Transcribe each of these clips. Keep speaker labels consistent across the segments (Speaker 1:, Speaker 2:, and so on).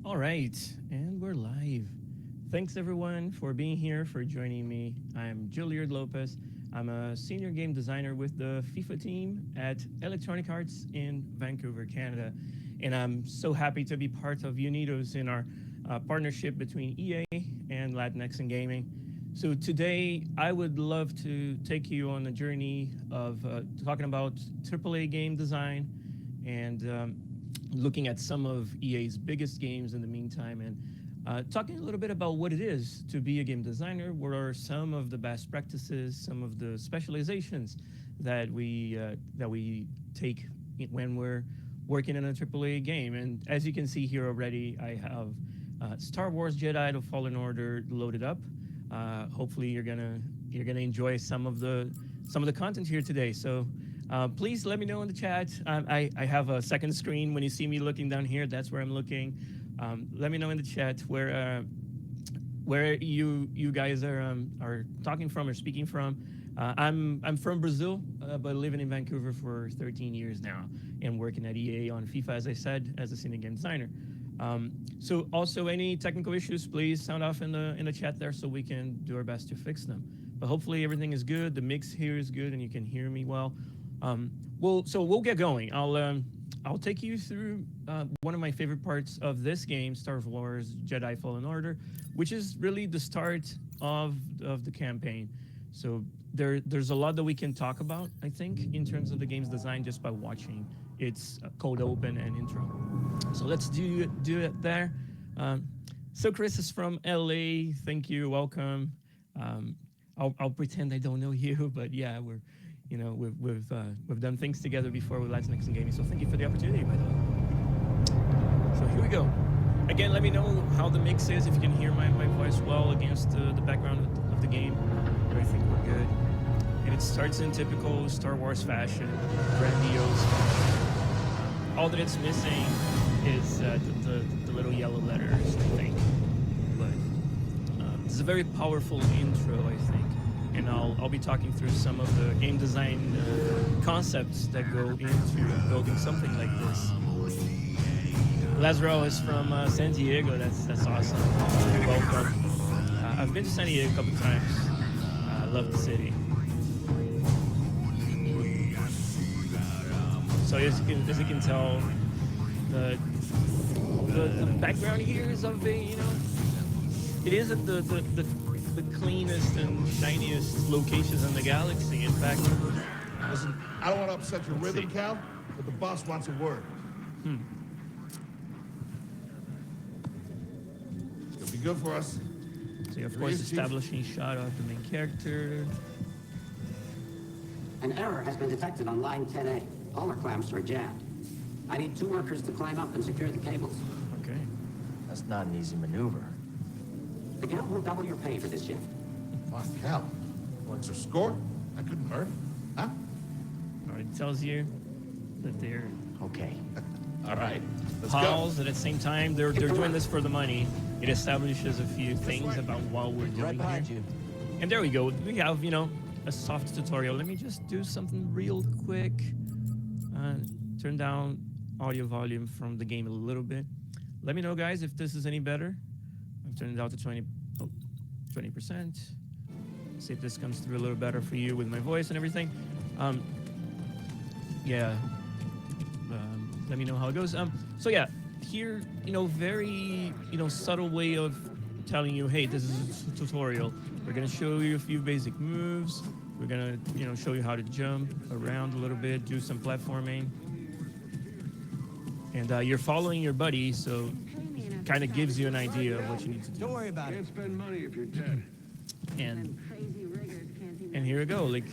Speaker 1: All right, and we're live. Thanks everyone for being here, for joining me. I'm Gilliard Lopes. I'm a senior game designer with the FIFA team at Electronic Arts in Vancouver, Canada. And I'm so happy to be part of Unidos in our partnership between EA and Latinx in Gaming. So today, I would love to take you on a journey of talking about AAA game design and looking at some of EA's biggest games in the meantime, and talking a little bit about what it is to be a game designer, what are some of the best practices, some of the specializations that we take when we're working in a AAA game. And as you can see here already, I have Star Wars Jedi: The Fallen Order loaded up. Hopefully you're gonna enjoy some of the content here today. So please let me know in the chat. I have a second screen. When you see me looking down here, that's where I'm looking. Let me know in the chat where you guys are talking from or speaking from. I'm from Brazil, but living in Vancouver for 13 years now, and working at EA on FIFA, as I said, as a senior game designer. So also any technical issues, please sound off in the chat there so we can do our best to fix them. But hopefully everything is good. The mix here is good and you can hear me well. So we'll get going. I'll take you through one of my favorite parts of this game, Star Wars Jedi Fallen Order, which is really the start of the campaign. So there's a lot that we can talk about, I think, in terms of the game's design just by watching its cold open and intro. So let's do it there. So Chris is from LA. Thank you. Welcome. I'll pretend I don't know you, but yeah, we've done things together before with Latinx in Gaming. So thank you for the opportunity, by the way. So here we go. Again, let me know how the mix is, if you can hear my voice well against the background of the game. But I think we're good. And it starts in typical Star Wars fashion, grandiose fashion. All that it's missing is the little yellow letters, I think. But it's a very powerful intro, I think. And I'll be talking through some of the game design concepts that go into building something like this. Lazaro is from San Diego. That's awesome. Welcome. I've been to San Diego a couple times. I love the city. So as you can tell, the background here is of a, it isn't the cleanest and shiniest locations in the galaxy. In fact,
Speaker 2: listen, I don't want to upset your rhythm, Cal, but the boss wants a word. It'll be good for us.
Speaker 1: So of course, establishing shot of the main character.
Speaker 3: An error has been detected on line 10A. All our clamps are jammed. I need 2 workers to climb up and secure the cables.
Speaker 1: Okay.
Speaker 4: That's not an easy maneuver.
Speaker 3: The guild will double your pay for this shift.
Speaker 2: Come on, Cal. What's your score? That couldn't hurt. Huh?
Speaker 1: It tells you that they're
Speaker 4: Okay.
Speaker 2: All right. Let's
Speaker 1: pals, and at the same time, they're doing this for the money. It establishes a few things about what we're doing
Speaker 4: Right behind
Speaker 1: here.
Speaker 4: you.
Speaker 1: And there we go. We have, a soft tutorial. Let me just do something real quick. Turn down audio volume from the game a little bit. Let me know, guys, if this is any better. I've turned it out to 20%. See if this comes through a little better for you with my voice and everything. Let me know how it goes. So yeah, here, very, subtle way of telling you, hey, this is a tutorial. We're gonna show you a few basic moves. We're gonna, show you how to jump around a little bit, do some platforming. And you're following your buddy, so it kind of gives you an idea of what you need to do.
Speaker 4: Don't worry about it.
Speaker 5: Can't spend money if you're dead.
Speaker 1: And here we go. Like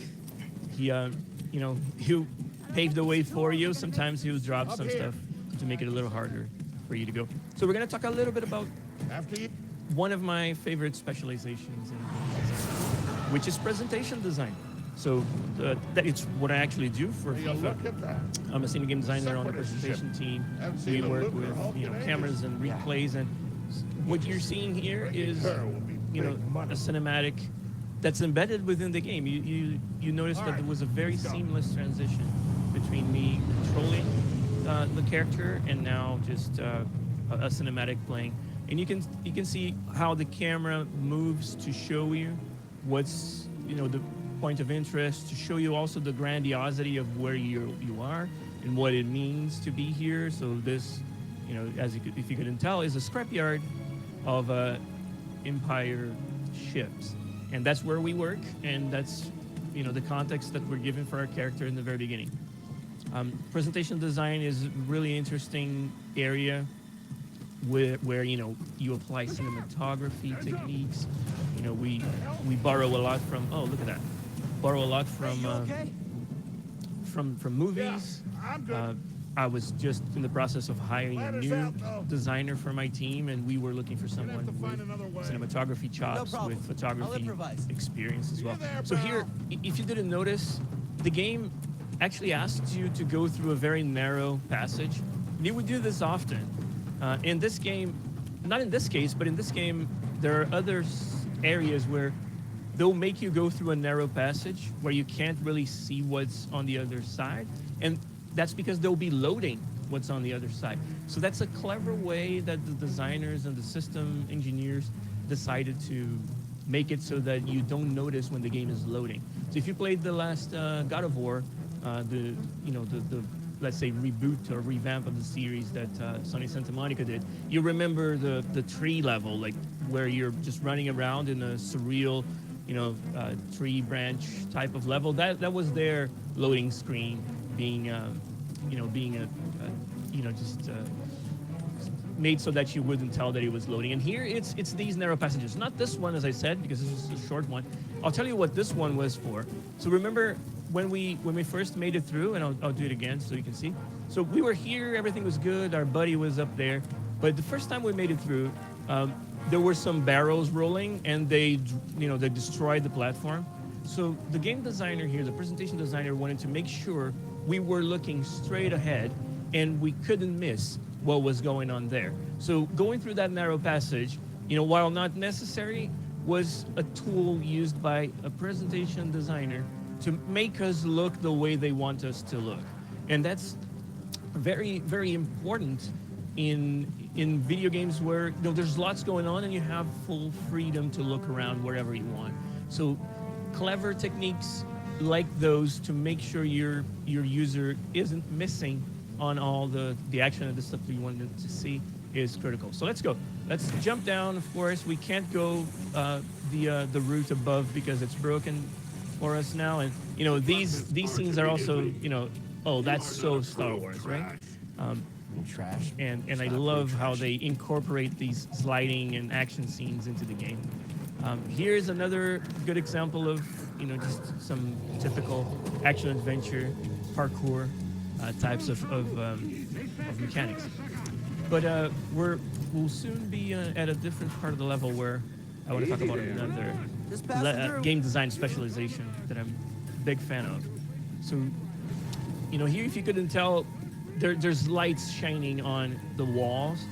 Speaker 1: he'll pave the way for you. Sometimes he'll drop some stuff to make it a little harder for you to go. So we're gonna talk a little bit about
Speaker 2: After you.
Speaker 1: one of my favorite specializations in game design, which is presentation design. So that it's what I actually do for
Speaker 2: Hey, look
Speaker 1: FIFA.
Speaker 2: at that.
Speaker 1: I'm a senior game designer on the presentation team. We work with cameras and replays, and what you're seeing here is a cinematic that's embedded within the game. You notice that there was a very seamless transition between me controlling the character and now just a cinematic playing, and you can see how the camera moves to show you what's the point of interest, to show you also the grandiosity of where you are and what it means to be here. So this, if you couldn't tell, is a scrapyard of Empire ships, and that's where we work, and that's the context that we're given for our character in the very beginning. Presentation design is a really interesting area where you apply cinematography techniques. We borrow a lot from borrow a lot from movies.
Speaker 2: Yeah, I'm good.
Speaker 1: I was just in the process of hiring a
Speaker 2: Ladder's
Speaker 1: new
Speaker 2: out, though.
Speaker 1: designer for my team, and we were looking for
Speaker 2: Gonna have
Speaker 1: someone
Speaker 2: to find
Speaker 1: with
Speaker 2: another way.
Speaker 1: cinematography chops,
Speaker 5: problem.
Speaker 1: with photography
Speaker 5: I'll improvise.
Speaker 1: experience as well.
Speaker 2: there,
Speaker 1: So
Speaker 2: pal.
Speaker 1: here, if you didn't notice, the game actually asks you to go through a very narrow passage. And you would do this often. In this game, not in this case, but in this game, there are other areas where they'll make you go through a narrow passage where you can't really see what's on the other side. And that's because they'll be loading what's on the other side. So that's a clever way that the designers and the system engineers decided to make it so that you don't notice when the game is loading. So if you played the last God of War, the let's say reboot or revamp of the series that Sony Santa Monica did, you remember the tree level, like where you're just running around in a surreal, tree branch type of level. That was their loading screen being made so that you wouldn't tell that it was loading. And here it's these narrow passages. Not this one, as I said, because this is a short one. I'll tell you what this one was for. So remember when we first made it through, and I'll do it again so you can see. So we were here, everything was good, our buddy was up there. But the first time we made it through, there were some barrels rolling, and they destroyed the platform. So the game designer here, the presentation designer, wanted to make sure we were looking straight ahead and we couldn't miss what was going on there. So going through that narrow passage, while not necessary, was a tool used by a presentation designer to make us look the way they want us to look. And that's very, very important in video games where there's lots going on and you have full freedom to look around wherever you want. So clever techniques like those to make sure your user isn't missing on all the action and the stuff that you want them to see is critical. So let's go. Let's jump down. Of course, we can't go the route above because it's broken for us now. And these scenes are also oh, that's so Star Wars, right?
Speaker 4: Trash.
Speaker 1: And I love how they incorporate these sliding and action scenes into the game. Here's another good example of just some typical action adventure parkour types of mechanics. But we'll soon be at a different part of the level where I want to talk about another game design specialization that I'm a big fan of. So here, if you couldn't tell, there's lights shining on the walls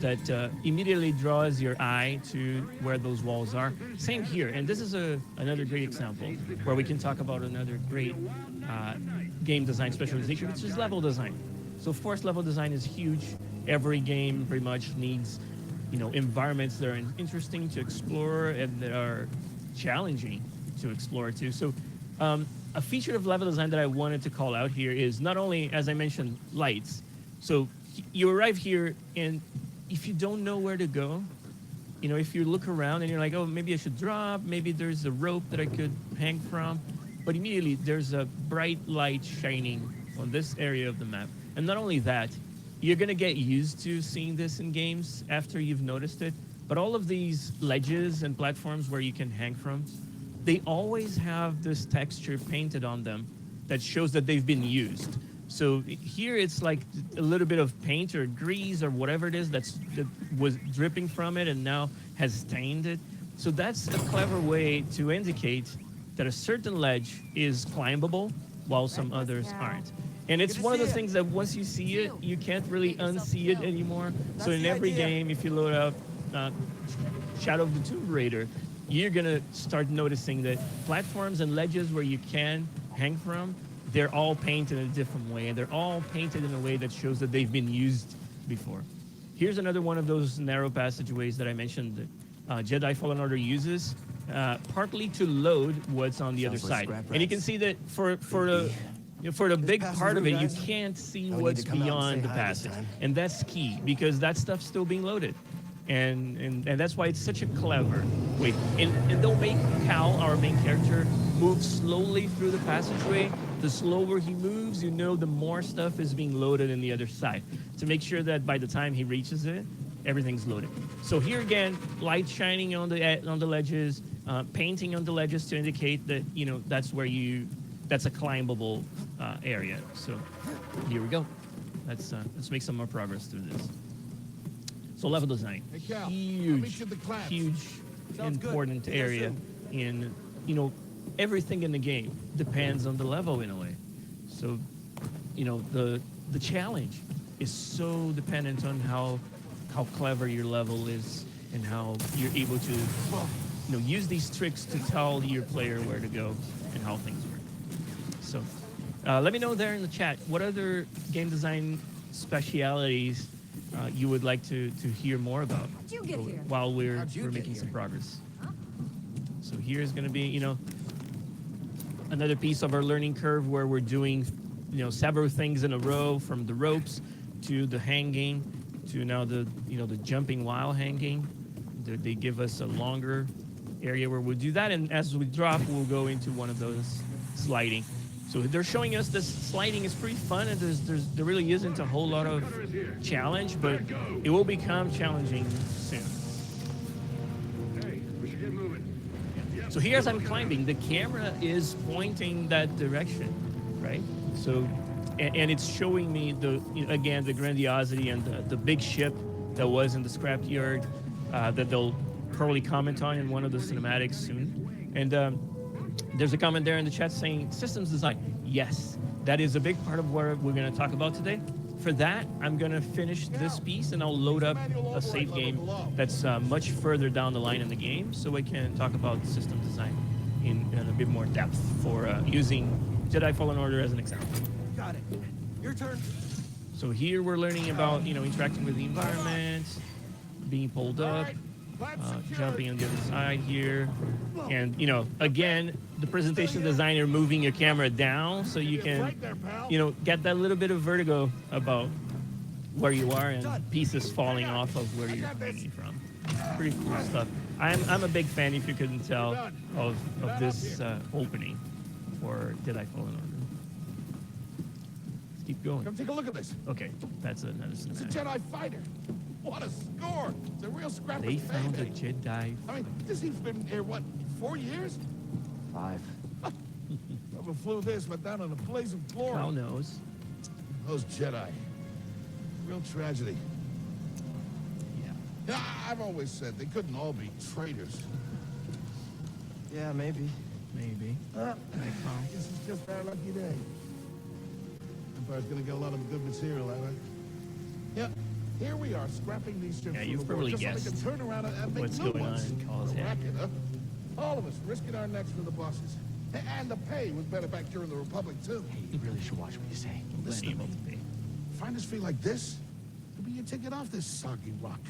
Speaker 1: that immediately draws your eye to where those walls are. Same here, and this is another great example where we can talk about another great game design specialization, which is level design. So of course, level design is huge. Every game pretty much needs, environments that are interesting to explore and that are challenging to explore too. So a feature of level design that I wanted to call out here is not only, as I mentioned, lights. So you arrive here, and if you don't know where to go, if you look around and you're like, oh, maybe I should drop, maybe there's a rope that I could hang from, but immediately there's a bright light shining on this area of the map. And not only that, you're going to get used to seeing this in games after you've noticed it, but all of these ledges and platforms where you can hang from, they always have this texture painted on them that shows that they've been used. So here it's like a little bit of paint or grease or whatever it is that was dripping from it and now has stained it. So that's a clever way to indicate that a certain ledge is climbable while some others aren't. And it's one of those things that once you see it, you can't really unsee it anymore. So in every game, if you load up Shadow of the Tomb Raider, you're going to start noticing that platforms and ledges where you can hang from, they're all painted in a different way, and they're all painted in a way that shows that they've been used before. here's another one of those narrow passageways that I mentioned that Jedi Fallen Order uses, partly to load what's on the other
Speaker 4: Sounds like
Speaker 1: side.
Speaker 4: scrap
Speaker 1: And you can
Speaker 4: rats.
Speaker 1: see that for the big
Speaker 4: passes
Speaker 1: part of
Speaker 4: through,
Speaker 1: it, you
Speaker 4: guys.
Speaker 1: can't see
Speaker 4: No need
Speaker 1: what's
Speaker 4: to come out and
Speaker 1: beyond
Speaker 4: say
Speaker 1: the
Speaker 4: hi this
Speaker 1: passage.
Speaker 4: time.
Speaker 1: And that's key, because that stuff's still being loaded. And that's why it's such a clever way. And they'll make Cal, our main character, move slowly through the passageway. The slower he moves, you know, the more stuff is being loaded in the other side, to make sure that by the time he reaches it, everything's loaded. So here again, light shining on the ledges, painting on the ledges to indicate that, you know, that's a climbable area. So here we go. Let's make some more progress through this. So level design,
Speaker 2: Hey, Cal, I'll meet
Speaker 1: huge,
Speaker 2: you at the class.
Speaker 1: huge,
Speaker 4: Sounds good.
Speaker 1: important
Speaker 4: See you
Speaker 1: area. In, you know, everything in the game depends on the level in a way. So, you know, the challenge is so dependent on how clever your level is and how you're able to, you know, use these tricks to tell your player where to go and how things work. So, let me know there in the chat what other game design specialities you would like to hear more about
Speaker 5: How'd you get here?
Speaker 1: while we're
Speaker 4: How'd you get
Speaker 1: making some
Speaker 4: here?
Speaker 1: progress.
Speaker 5: Huh?
Speaker 1: So here's going to be, you know, another piece of our learning curve where we're doing, you know, several things in a row, from the ropes to the hanging to now the, you know, the jumping while hanging. They give us a longer area where we'll do that, and as we drop, we'll go into one of those sliding. So they're showing us this sliding is pretty fun, and there really isn't a whole lot of challenge, but it will become challenging soon.
Speaker 6: Hey, we should get moving.
Speaker 1: So here as I'm climbing, the camera is pointing that direction, right? So, and it's showing me again, the grandiosity and the big ship that was in the scrapyard that they'll probably comment on in one of the cinematics soon. And there's a comment there in the chat saying systems design. Yes, that is a big part of what we're going to talk about today. For that, I'm going to finish this piece and I'll load up a save game that's much further down the line in the game, so I can talk about system design in a bit more depth for using Jedi Fallen Order as an example.
Speaker 4: Got it. Your turn.
Speaker 1: So here we're learning about, you know, interacting with the environment, being pulled up, jumping on the other side here. And, you know, again, the presentation designer moving your camera down so you can, you know, get that little bit of vertigo about where you are and pieces falling off of where you're hanging from. Pretty cool stuff. I'm a big fan, if you couldn't tell, of this opening for Jedi Fallen Order. Let's keep going.
Speaker 2: Come take a look at this.
Speaker 1: Okay, that's another
Speaker 2: It's a
Speaker 1: cinematic.
Speaker 2: Jedi fighter. What a score! It's a real scrapper.
Speaker 1: They found a Jedi.
Speaker 2: I mean, this thing's been here, what, 4 years?
Speaker 4: 5.
Speaker 2: Whoever flew this went down on a blazing floor.
Speaker 1: Cal knows.
Speaker 2: Those Jedi. Real tragedy.
Speaker 1: Yeah.
Speaker 2: Yeah, I've always said they couldn't all be traitors.
Speaker 4: Yeah, maybe.
Speaker 1: Maybe.
Speaker 2: I guess it's just our lucky day. Empire's gonna get a lot of good material out of it. Yeah, here we are, scrapping these ships
Speaker 1: Yeah,
Speaker 2: from
Speaker 1: you've
Speaker 2: the
Speaker 1: probably
Speaker 2: war, just so they
Speaker 1: guessed
Speaker 2: can turn around and make
Speaker 1: what's
Speaker 2: new
Speaker 1: going on
Speaker 2: ones.
Speaker 1: in Cal's
Speaker 2: A
Speaker 1: head.
Speaker 2: racket, huh? All of us risking our necks for the bosses. And the pay was better back during the Republic, too.
Speaker 4: Hey, you really should watch what you say.
Speaker 2: Listen
Speaker 1: Plenty
Speaker 2: to
Speaker 1: of
Speaker 2: me.
Speaker 1: pay.
Speaker 2: Find us free like this, could be your ticket off this soggy rock.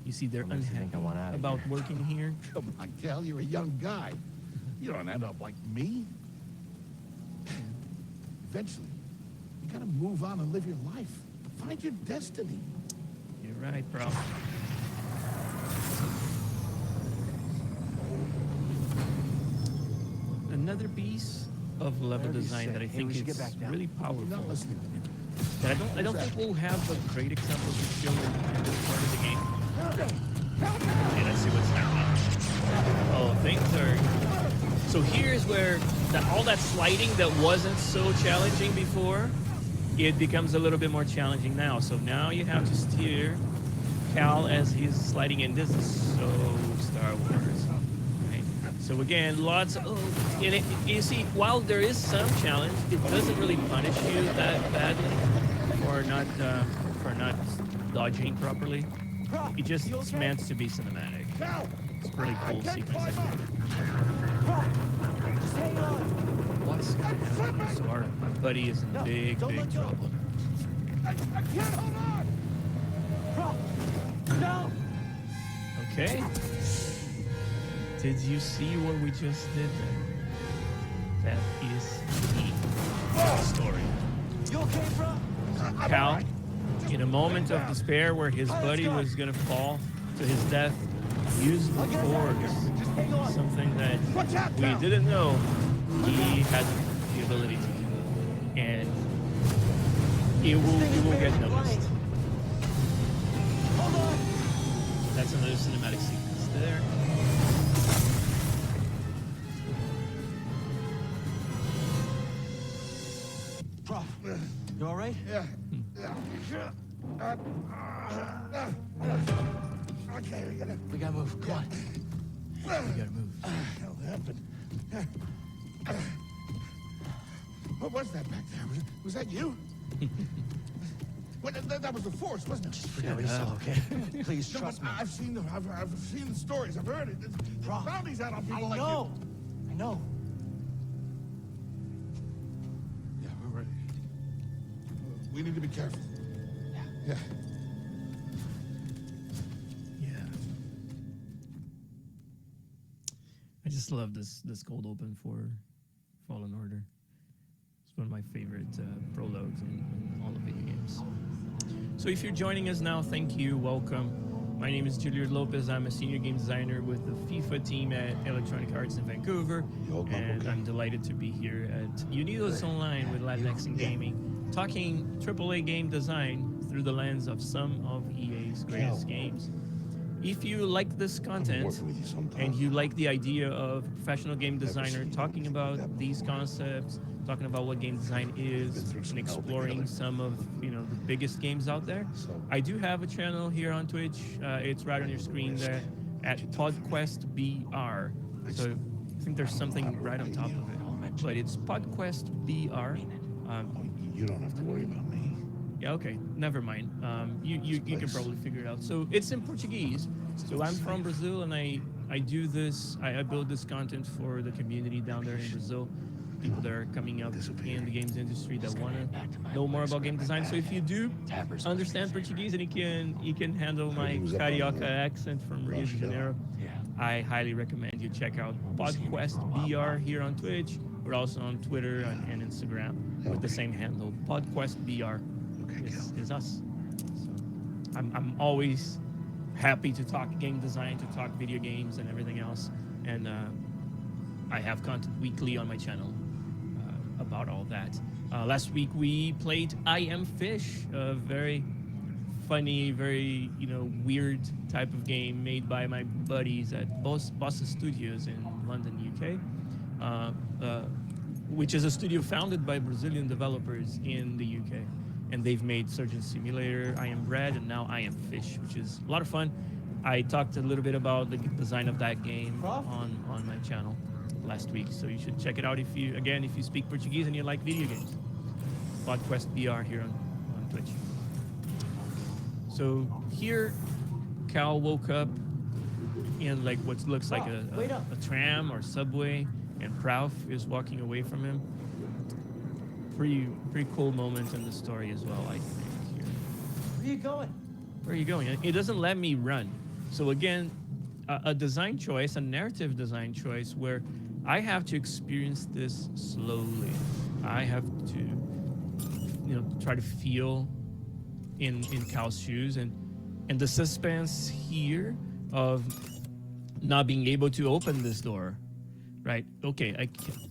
Speaker 1: You see, they're
Speaker 4: What makes you
Speaker 1: unhappy
Speaker 4: think I want out of
Speaker 1: about
Speaker 4: here?
Speaker 1: working here.
Speaker 2: Come on, Cal, you're a young guy. You don't end up like me. Eventually, you gotta move on and live your life. Find your destiny.
Speaker 1: You're right, bro. Another piece of level
Speaker 4: Whatever you
Speaker 1: design
Speaker 4: say.
Speaker 1: that I
Speaker 4: Hey,
Speaker 1: think
Speaker 4: we should
Speaker 1: is
Speaker 4: get back down.
Speaker 1: really powerful.
Speaker 2: You're not listening to me.
Speaker 1: That I don't think we'll have a great example to show in this part of the game. Okay, let's see what's happening. Oh, things are. So here's where all that sliding that wasn't so challenging before, it becomes a little bit more challenging now. So now you have to steer Cal as he's sliding in. This is so Star Wars. Right? So again, lots of. And you see, while there is some challenge, it doesn't really punish you that badly for not dodging properly. It just is meant to be cinematic. It's pretty cool sequence. What's gonna happen? So our buddy is in big trouble.
Speaker 2: I can't hold on!
Speaker 4: No!
Speaker 1: Okay. Did you see what we just did there? That is the story.
Speaker 4: You okay, bro?
Speaker 1: Cal, in a moment of despair where his buddy was going to fall to his death, used the force, something that we didn't know he had the ability to do. And it will get noticed.
Speaker 4: Hold on!
Speaker 1: That's another cinematic sequence there.
Speaker 4: Prof, you all right?
Speaker 2: Yeah. Okay,
Speaker 4: We gotta move. Come on.
Speaker 1: We gotta move.
Speaker 2: hell happened? What was that back there? Was that you? Well, that was the force, wasn't it?
Speaker 4: Forget what you saw, okay? Please
Speaker 2: No,
Speaker 4: trust me.
Speaker 2: but I've seen the stories. I've heard it. There's
Speaker 4: Rob,
Speaker 2: bounties out on
Speaker 4: I
Speaker 2: people like
Speaker 4: know. I know.
Speaker 2: you. Yeah, we're ready. We need to be careful. Yeah.
Speaker 1: Yeah. I just love this cold open for Fallen Order. It's one of my favorite prologues in all the video games. So if you're joining us now, thank you, welcome. My name is Gilliard Lopes. I'm a senior game designer with the FIFA team at Electronic Arts in Vancouver, and I'm delighted to be here at Unidos Online with Latinx in Gaming, talking AAA game design through the lens of some of EA's greatest games. If you like this content and you like the idea of a professional game designer talking about these concepts, talking about what game design is, and exploring some of the biggest games out there, I do have a channel here on Twitch. It's right on your screen there at PodQuestBR. So I think there's something right on top of it, but it's PodQuestBR.
Speaker 2: You don't have to worry about me.
Speaker 1: Yeah, okay, never mind. You can probably figure it out. So it's in Portuguese. So I'm from Brazil, and I do this. I build this content for the community down there in Brazil. People that are coming up in the games industry that want to know more about game design. So if you do understand Portuguese and you can handle my carioca accent from Rio de Janeiro, I highly recommend you check out PodQuestBR here on Twitch. We're also on Twitter and Instagram with the same handle. PodQuestBR is us. So I'm always happy to talk game design, to talk video games and everything else. And I have content weekly on my channel about all that. Last week we played I Am Fish, a very funny, very weird type of game made by my buddies at Bossa Studios in London, UK, which is a studio founded by Brazilian developers in the UK. And they've made Surgeon Simulator, I Am Bread, and now I Am Fish, which is a lot of fun. I talked a little bit about the design of that game on my channel last week, so you should check it out if you speak Portuguese and you like video games. PodQuestBR here on Twitch. So here, Cal woke up in like what looks like a tram or subway, and Prouf is walking away from him. Pretty cool moment in the story as well, I think. Here.
Speaker 4: Where are you going?
Speaker 1: Where are you going? It doesn't let me run. So again, a design choice, a narrative design choice, where I have to experience this slowly. I have to, try to feel in Cal's shoes, and the suspense here of not being able to open this door. Right. Okay.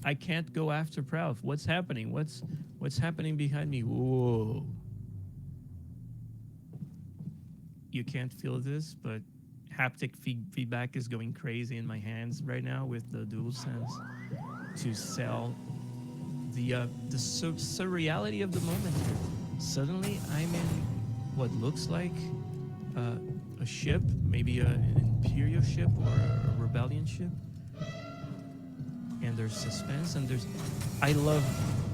Speaker 1: I can't go after Prouf. What's happening? What's happening behind me? Whoa. You can't feel this, but haptic feedback is going crazy in my hands right now with the DualSense to sell the surreality of the moment here. Suddenly, I'm in what looks like a ship, maybe an Imperial ship or a Rebellion ship. And there's suspense, and I love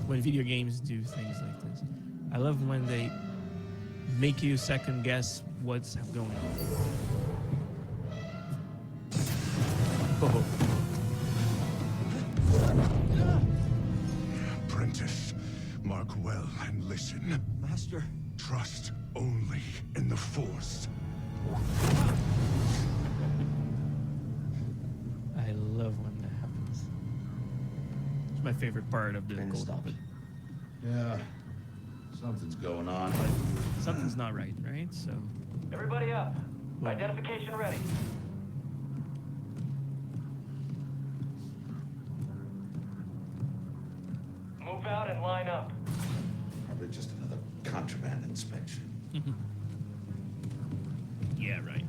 Speaker 1: when video games do things like this. I love when they make you second guess what's going on. Oh.
Speaker 2: Apprentice, Mark
Speaker 5: Look well and listen.
Speaker 4: Master.
Speaker 5: Trust only in the Force.
Speaker 1: I love when that happens. It's my favorite part of the
Speaker 4: Train
Speaker 1: Gold
Speaker 4: stopped.
Speaker 1: Orbit.
Speaker 2: Yeah. Something's going on.
Speaker 1: Something's not right, right? So,
Speaker 7: Everybody up.
Speaker 1: Well-
Speaker 7: Identification ready. Move out and line up.
Speaker 8: Probably just another contraband inspection.
Speaker 1: yeah, right.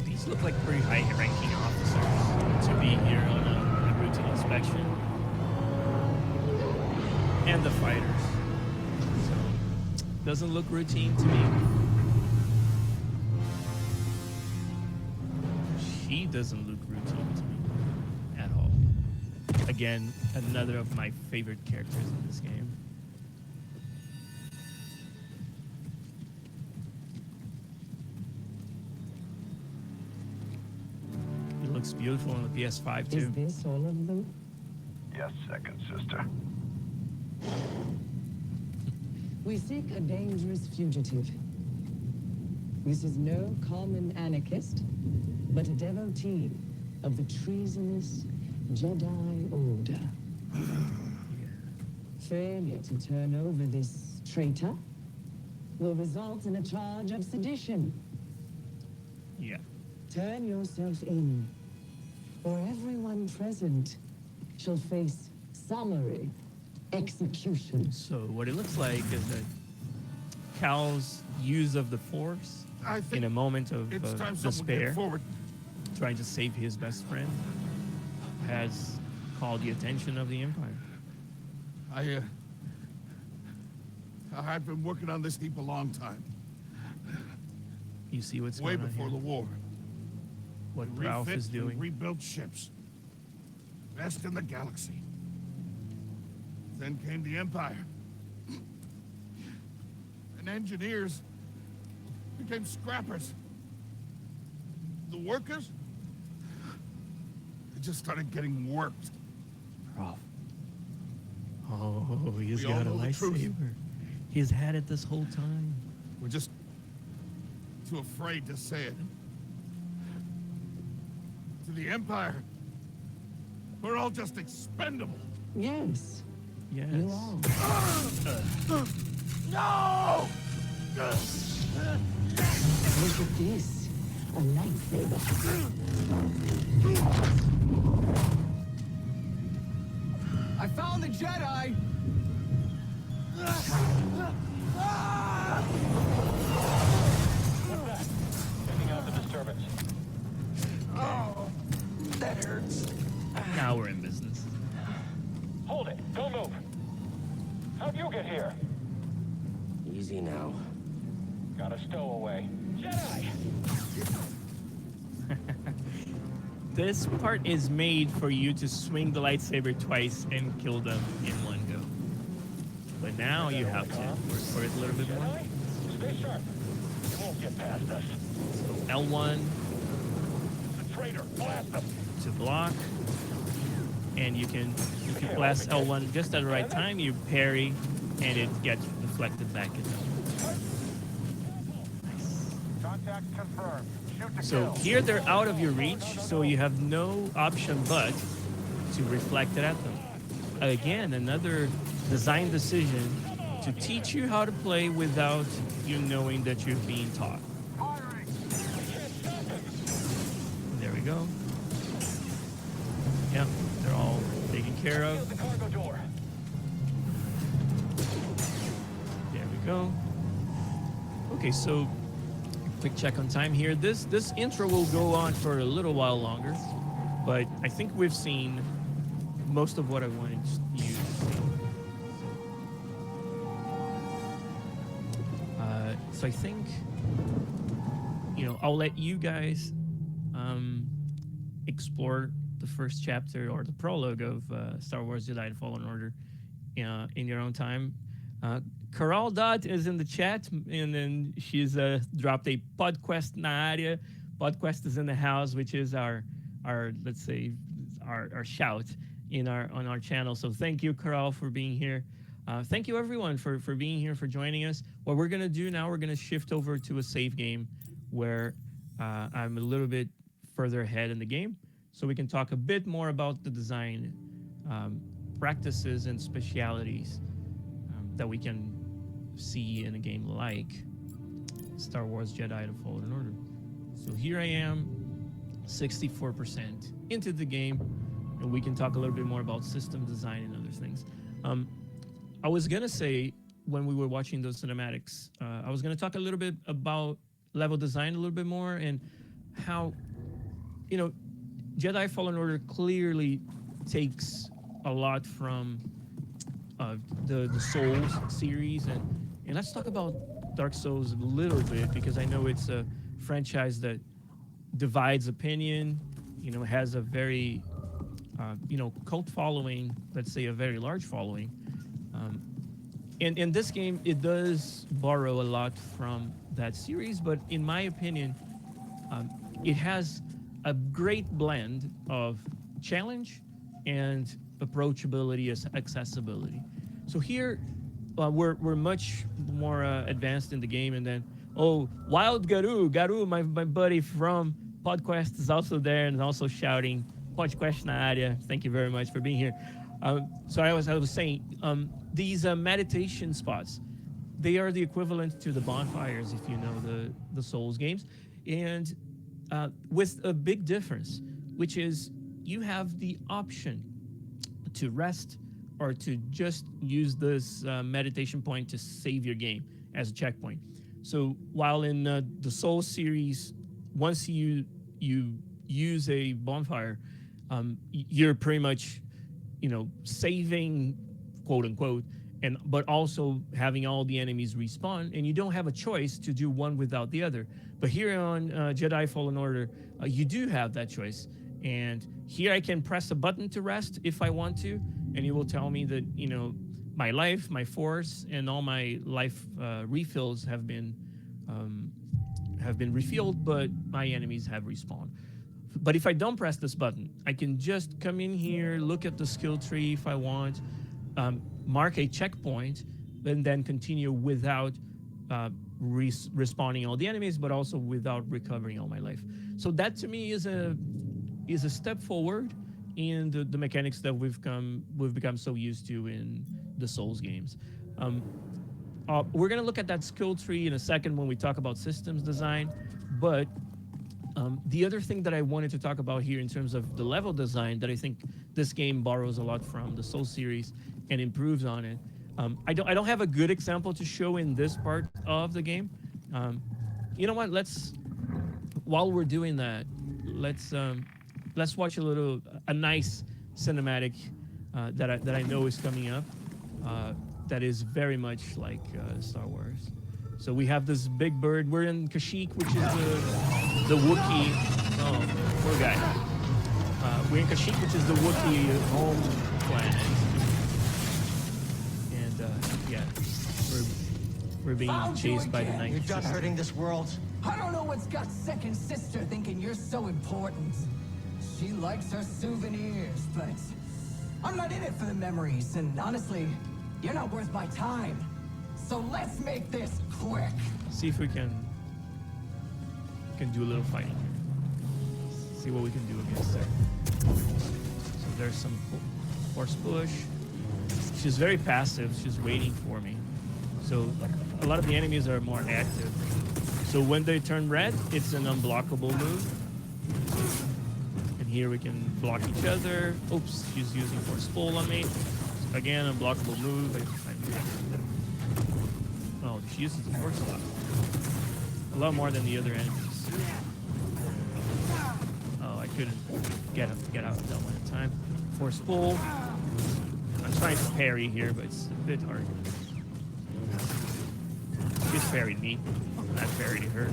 Speaker 1: These look like pretty high-ranking officers to be here on a routine inspection. And the fighters. So, doesn't look routine to me. She doesn't look routine to me at all. Again, another of my favorite characters in this game. It looks beautiful on the PS5 too.
Speaker 9: Is this all of them?
Speaker 6: Yes, second sister.
Speaker 9: We seek a dangerous fugitive. This is no common anarchist, but a devotee of the treasonous Jedi Order. Failure to turn over this traitor will result in a charge of sedition.
Speaker 1: Yeah.
Speaker 9: Turn yourself in, or everyone present shall face summary execution.
Speaker 1: So what it looks like is that Cal's use of the Force
Speaker 2: I think
Speaker 1: in a moment of
Speaker 2: it's time someone
Speaker 1: despair,
Speaker 2: get forward.
Speaker 1: trying to save his best friend, has called the attention of the Empire.
Speaker 2: I've been working on this heap a long time.
Speaker 1: You see what's
Speaker 2: Way
Speaker 1: going on
Speaker 2: before
Speaker 1: here?
Speaker 2: the war.
Speaker 1: What
Speaker 2: We
Speaker 1: Ralph
Speaker 2: refit
Speaker 1: is
Speaker 2: and
Speaker 1: doing.
Speaker 2: rebuilt ships. Best in the galaxy. Then came the Empire. And engineers became scrappers. The workers, they just started getting worked.
Speaker 1: Ralph. Oh, he's
Speaker 2: We all
Speaker 1: got a
Speaker 2: know the truth.
Speaker 1: lightsaber. He's had it this whole time.
Speaker 2: We're just too afraid to say it. To the Empire, we're all just expendable.
Speaker 9: Yes,
Speaker 1: Yes.
Speaker 9: you are.
Speaker 2: No!
Speaker 9: Look at this, a lightsaber.
Speaker 4: I found the Jedi!
Speaker 7: Taking out the disturbance.
Speaker 4: Oh, that hurts.
Speaker 1: Now we're in business.
Speaker 7: Hold it. Don't move. How'd you get here?
Speaker 3: Easy now.
Speaker 7: Got a stowaway. Jedi!
Speaker 1: This part is made for you to swing the lightsaber twice and kill them in one go. But now you have to work for it a little bit more.
Speaker 7: Jedi? Stay sharp. You won't get past us.
Speaker 1: So L1
Speaker 7: The traitor. Blast them.
Speaker 1: to block, and you can blast L1 just at the right time. You parry, and it gets deflected back at them.
Speaker 7: Contact confirmed. Shoot to
Speaker 1: So
Speaker 7: kill.
Speaker 1: here they're out of your reach, so you have no option but to reflect it at them. Again, another design decision to teach you how to play without you knowing that you're being taught.
Speaker 7: Firing.
Speaker 1: There we go. Yep, they're all taken care
Speaker 7: Seal
Speaker 1: of.
Speaker 7: the cargo door.
Speaker 1: There we go. Okay, so quick check on time here. This intro will go on for a little while longer, but I think we've seen most of what I wanted you to see. So I think, I'll let you guys explore the first chapter or the prologue of Star Wars Jedi: The Fallen Order in your own time. Carol Dot is in the chat, and then she's dropped a PodQuest na área PodQuest is in the house, which is our let's say our shout on our channel. So thank you, Carl, for being here. Thank you, everyone, for being here, for joining us. What we're gonna do now, we're gonna shift over to a save game where I'm a little bit further ahead in the game, so we can talk a bit more about the design practices and specialities that we can see in a game like Star Wars Jedi: The Fallen Order. So here I am, 64% into the game, and we can talk a little bit more about system design and other things. I was gonna say, when we were watching those cinematics, I was gonna talk a little bit about level design a little bit more, and how, you know, Jedi Fallen Order clearly takes a lot from the Souls series, and let's talk about Dark Souls a little bit, because I know it's a franchise that divides opinion, you know, has a very cult following, let's say a very large following. And in this game, it does borrow a lot from that series, but in my opinion, it has a great blend of challenge and approachability, accessibility. So here, we're much more advanced in the game, and then, Wild Garu, my buddy from PodQuest is also there and also shouting, PodQuest na área. Thank you very much for being here. So I was saying, these meditation spots, they are the equivalent to the bonfires, if you know the Souls games, and with a big difference, which is you have the option to rest or to just use this meditation point to save your game as a checkpoint. So while in the Souls series, once you use a bonfire, you're pretty much, saving, quote unquote, but also having all the enemies respawn, and you don't have a choice to do one without the other. But here on Jedi Fallen Order, you do have that choice. And here I can press a button to rest if I want to, and it will tell me that, my life, my force, and all my life refills have been refilled, but my enemies have respawned. But if I don't press this button, I can just come in here, look at the skill tree if I want, mark a checkpoint, and then continue without respawning all the enemies, but also without recovering all my life. So that to me is a step forward in the mechanics that we've become so used to in the Souls games. We're gonna look at that skill tree in a second when we talk about systems design, but the other thing that I wanted to talk about here in terms of the level design that I think this game borrows a lot from the Souls series and improves on it. I don't have a good example to show in this part of the game. You know what? While we're doing that, let's watch a nice cinematic that I know is coming up. That is very much like Star Wars. So we have this big bird. We're in Kashyyyk, which is the Wookiee. Oh, poor guy. We're in Kashyyyk, which is the Wookiee home planet. And yeah, we're being chased by the Night
Speaker 4: You're done
Speaker 1: Sister.
Speaker 4: hurting this world. I don't know what's got second sister thinking you're so important. She likes her souvenirs, but I'm not in it for the memories, and honestly, you're not worth my time. So let's make this quick.
Speaker 1: See if we can do a little fighting here. See what we can do against her. So there's some force push. She's very passive. She's waiting for me. So a lot of the enemies are more active. So when they turn red, it's an unblockable move. And here we can block each other. Oops, she's using force pull on me. Again, unblockable move. Oh, she uses the force a lot more than the other enemies. Oh, I couldn't get out that one in time. Force pull. I'm trying to parry here, but it's a bit hard. She's parried me. I parried her.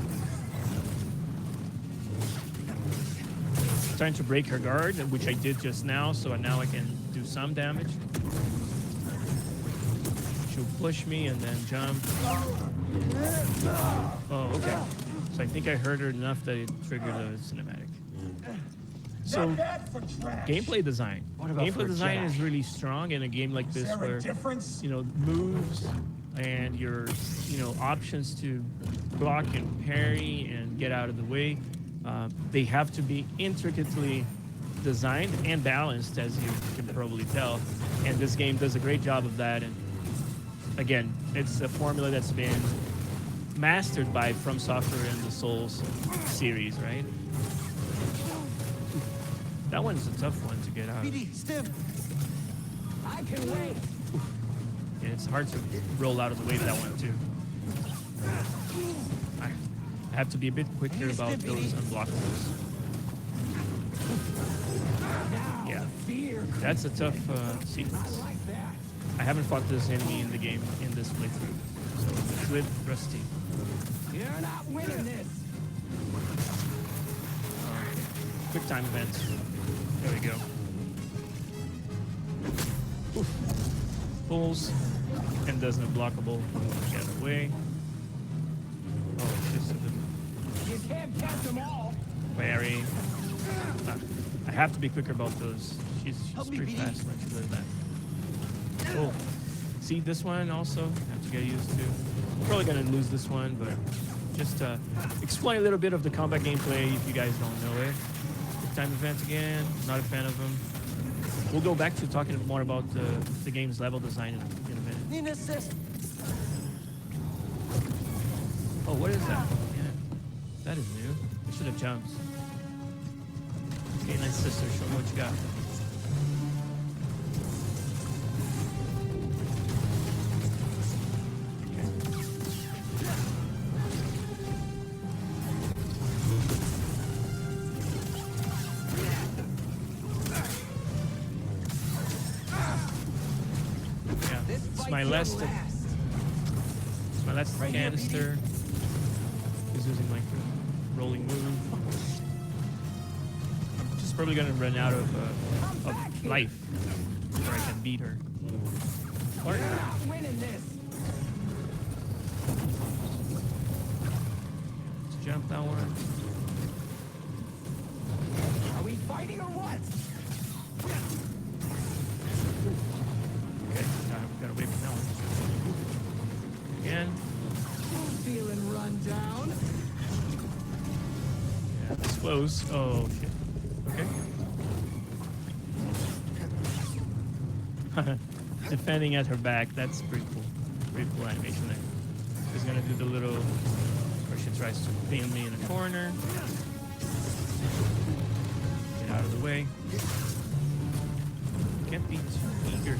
Speaker 1: Trying to break her guard, which I did just now, so now I can do some damage. She'll push me and then jump. Oh, okay. So I think I heard her enough that it triggered a cinematic. So gameplay design. Gameplay design is really strong in a game like this where moves and your options to block and parry and get out of the way. They have to be intricately designed and balanced, as you can probably tell. And this game does a great job of that. And again, it's a formula that's been mastered by From Software and the Souls series, right? That one's a tough one to get out of.
Speaker 4: I can wait.
Speaker 1: Yeah, it's hard to roll out of the way of that one, too. I have to be a bit quicker about those unblockables. Yeah, that's a tough sequence. I haven't fought this enemy in the game in this playthrough, so it's with Rusty.
Speaker 4: You're not winning this.
Speaker 1: Quick time events. There we go. Oof. Pulls and does an unblockable. Get away. Oh, this is a
Speaker 4: You can't catch them all.
Speaker 1: Barry. I have to be quicker about those. She's pretty fast when she does that. Oh, see this one also have to get used to. I'm probably gonna lose this one, but just explain a little bit of the combat gameplay if you guys don't know it. Quick time events again. Not a fan of them. We'll go back to talking more about the game's level design in a minute.
Speaker 4: Need an assist.
Speaker 1: Oh, what is that? Yeah, that is new. I should have jumped. Okay, nice sister. Show me what you got. My last canister is using like a rolling move. I'm just probably gonna run out of life before I can beat her. Or,
Speaker 4: You're not winning this.
Speaker 1: let's jump that one.
Speaker 4: Are we fighting or what?
Speaker 1: Okay, gotta wait for that one. Again.
Speaker 4: Feeling run down.
Speaker 1: Yeah, that's close. Oh shit. Okay. Defending at her back. That's pretty cool. Pretty cool animation there. She's gonna do the little where she tries to pin me in a corner. Get out of the way. Can't be too eager.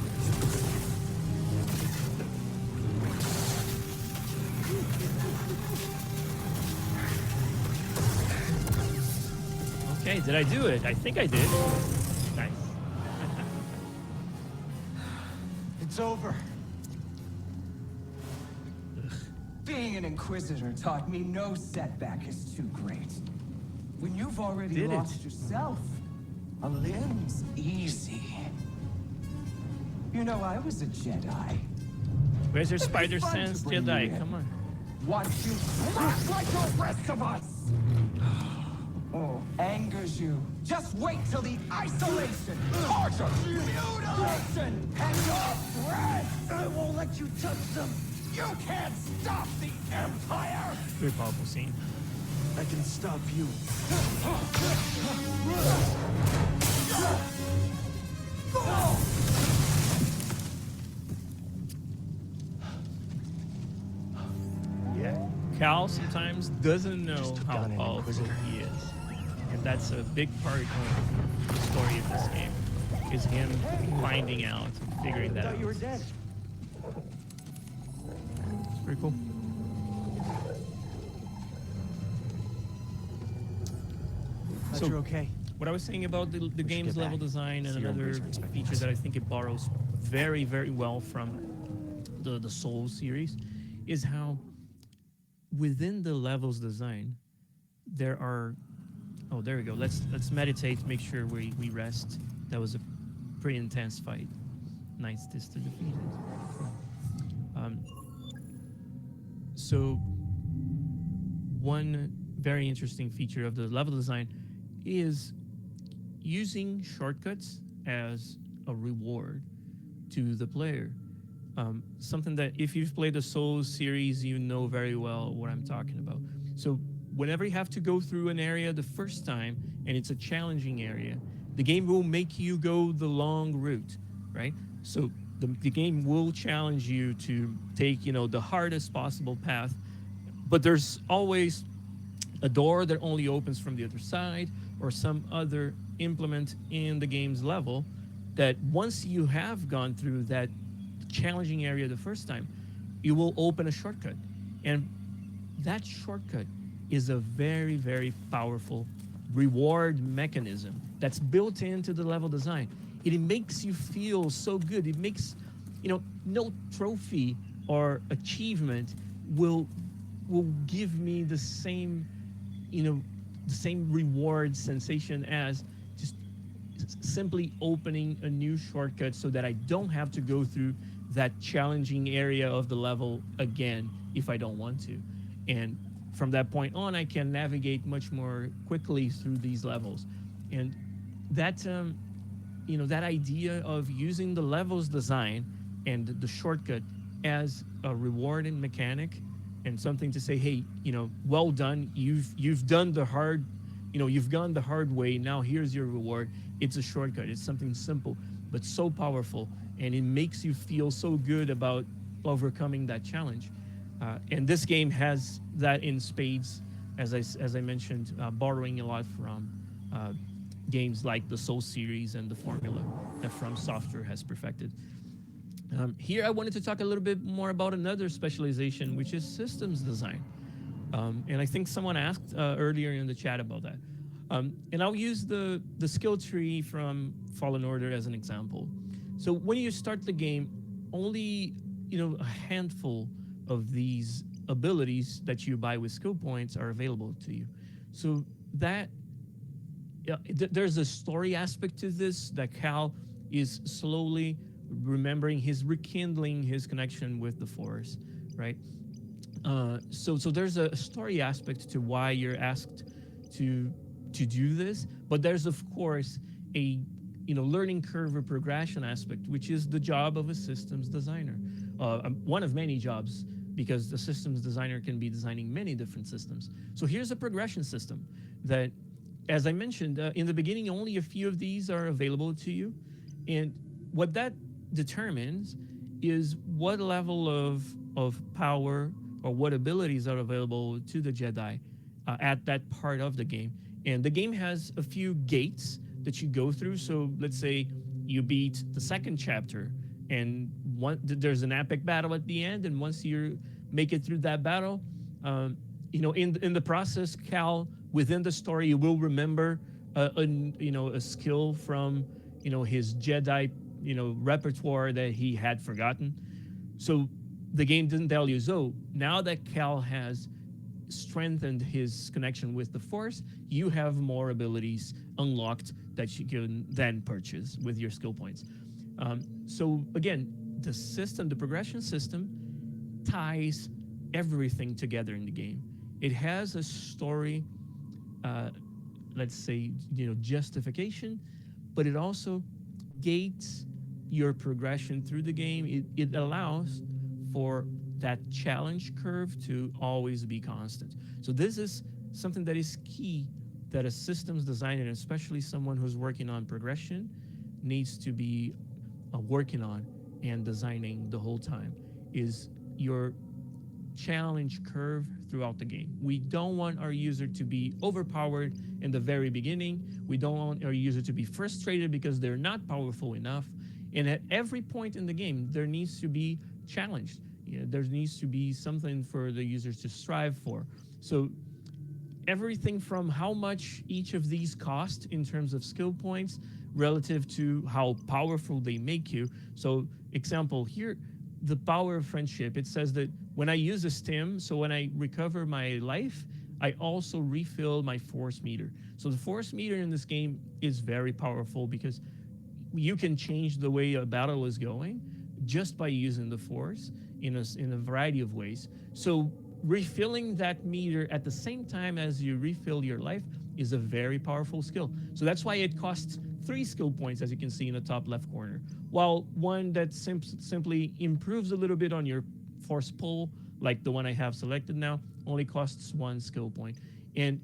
Speaker 1: Okay, did I do it? I think I did. Nice.
Speaker 4: It's over. Being an Inquisitor taught me no setback is too great. When you've already lost yourself, a limb's easy. You know, I was a Jedi.
Speaker 1: Where's your spider sense, Jedi? Come on.
Speaker 4: Watch you smash like the rest of us! Oh, angers you. Just wait till the isolation, torture, mutilation, and your breath! I won't let you touch them! You can't stop the Empire!
Speaker 1: Very powerful scene.
Speaker 10: I can stop you.
Speaker 1: Yeah. Cal sometimes doesn't know how powerful he is. And that's a big part of the story of this game, is him finding out and figuring that out.
Speaker 10: You were dead.
Speaker 1: It's pretty cool.
Speaker 10: So you're okay.
Speaker 1: What I was saying about the game's level design and another feature that I think it borrows very, very well from the Souls series is how within the levels design there are... Oh, there we go. Let's meditate, make sure we rest. That was a pretty intense fight. Nice this to defeat it. So one very interesting feature of the level design is using shortcuts as a reward to the player. Something that if you've played the Souls series, you know very well what I'm talking about. So whenever you have to go through an area the first time and it's a challenging area, the game will make you go the long route, right? So the game will challenge you to take, the hardest possible path, but there's always a door that only opens from the other side or some other implement in the game's level that once you have gone through that challenging area the first time, you will open a shortcut. And that shortcut is a very, very powerful reward mechanism that's built into the level design. It makes you feel so good. It makes, no trophy or achievement will give me the same, the same reward sensation as just simply opening a new shortcut so that I don't have to go through that challenging area of the level again if I don't want to. And from that point on, I can navigate much more quickly through these levels. And that, that idea of using the levels design and the shortcut as a rewarding mechanic and something to say, hey, well done, you've done the hard, you've gone the hard way, now here's your reward. It's a shortcut. It's something simple, but so powerful. And it makes you feel so good about overcoming that challenge. And this game has that in spades, as I mentioned, borrowing a lot from games like the Soul series and the formula that From Software has perfected. Here I wanted to talk a little bit more about another specialization, which is systems design. And I think someone asked earlier in the chat about that. And I'll use the skill tree from Fallen Order as an example. So when you start the game, only a handful of these abilities that you buy with skill points are available to you. So that there's a story aspect to this that Cal is slowly remembering, he's rekindling his connection with the Force, right? So there's a story aspect to why you're asked to do this, but there's of course a learning curve or progression aspect, which is the job of a systems designer. One of many jobs, because the systems designer can be designing many different systems. So here's a progression system that, as I mentioned, in the beginning, only a few of these are available to you. And what that determines is what level of power or what abilities are available to the Jedi at that part of the game. And the game has a few gates that you go through. So let's say you beat the second chapter and there's an epic battle at the end. And once you make it through that battle, in the process, Cal, within the story, you will remember a skill from his Jedi repertoire that he had forgotten. So the game didn't tell you, so now that Cal has strengthened his connection with the Force, you have more abilities unlocked that you can then purchase with your skill points. So again, the progression system ties everything together in the game. It has a story, let's say, justification, but it also gates your progression through the game. It allows for that challenge curve to always be constant. So this is something that is key that a systems designer, especially someone who's working on progression, needs to be working on and designing the whole time, is your challenge curve throughout the game. We don't want our user to be overpowered in the very beginning. We don't want our user to be frustrated because they're not powerful enough. And at every point in the game, there needs to be challenged. There needs to be something for the users to strive for. So everything from how much each of these cost in terms of skill points relative to how powerful they make you. So example here, the power of friendship. It says that when I use a stim, so when I recover my life, I also refill my force meter. So the force meter in this game is very powerful because you can change the way a battle is going just by using the force in a variety of ways. So refilling that meter at the same time as you refill your life is a very powerful skill. So that's why it costs 3 skill points, as you can see in the top left corner, while one that simply improves a little bit on your force pull, like the one I have selected now, only costs 1 skill point. And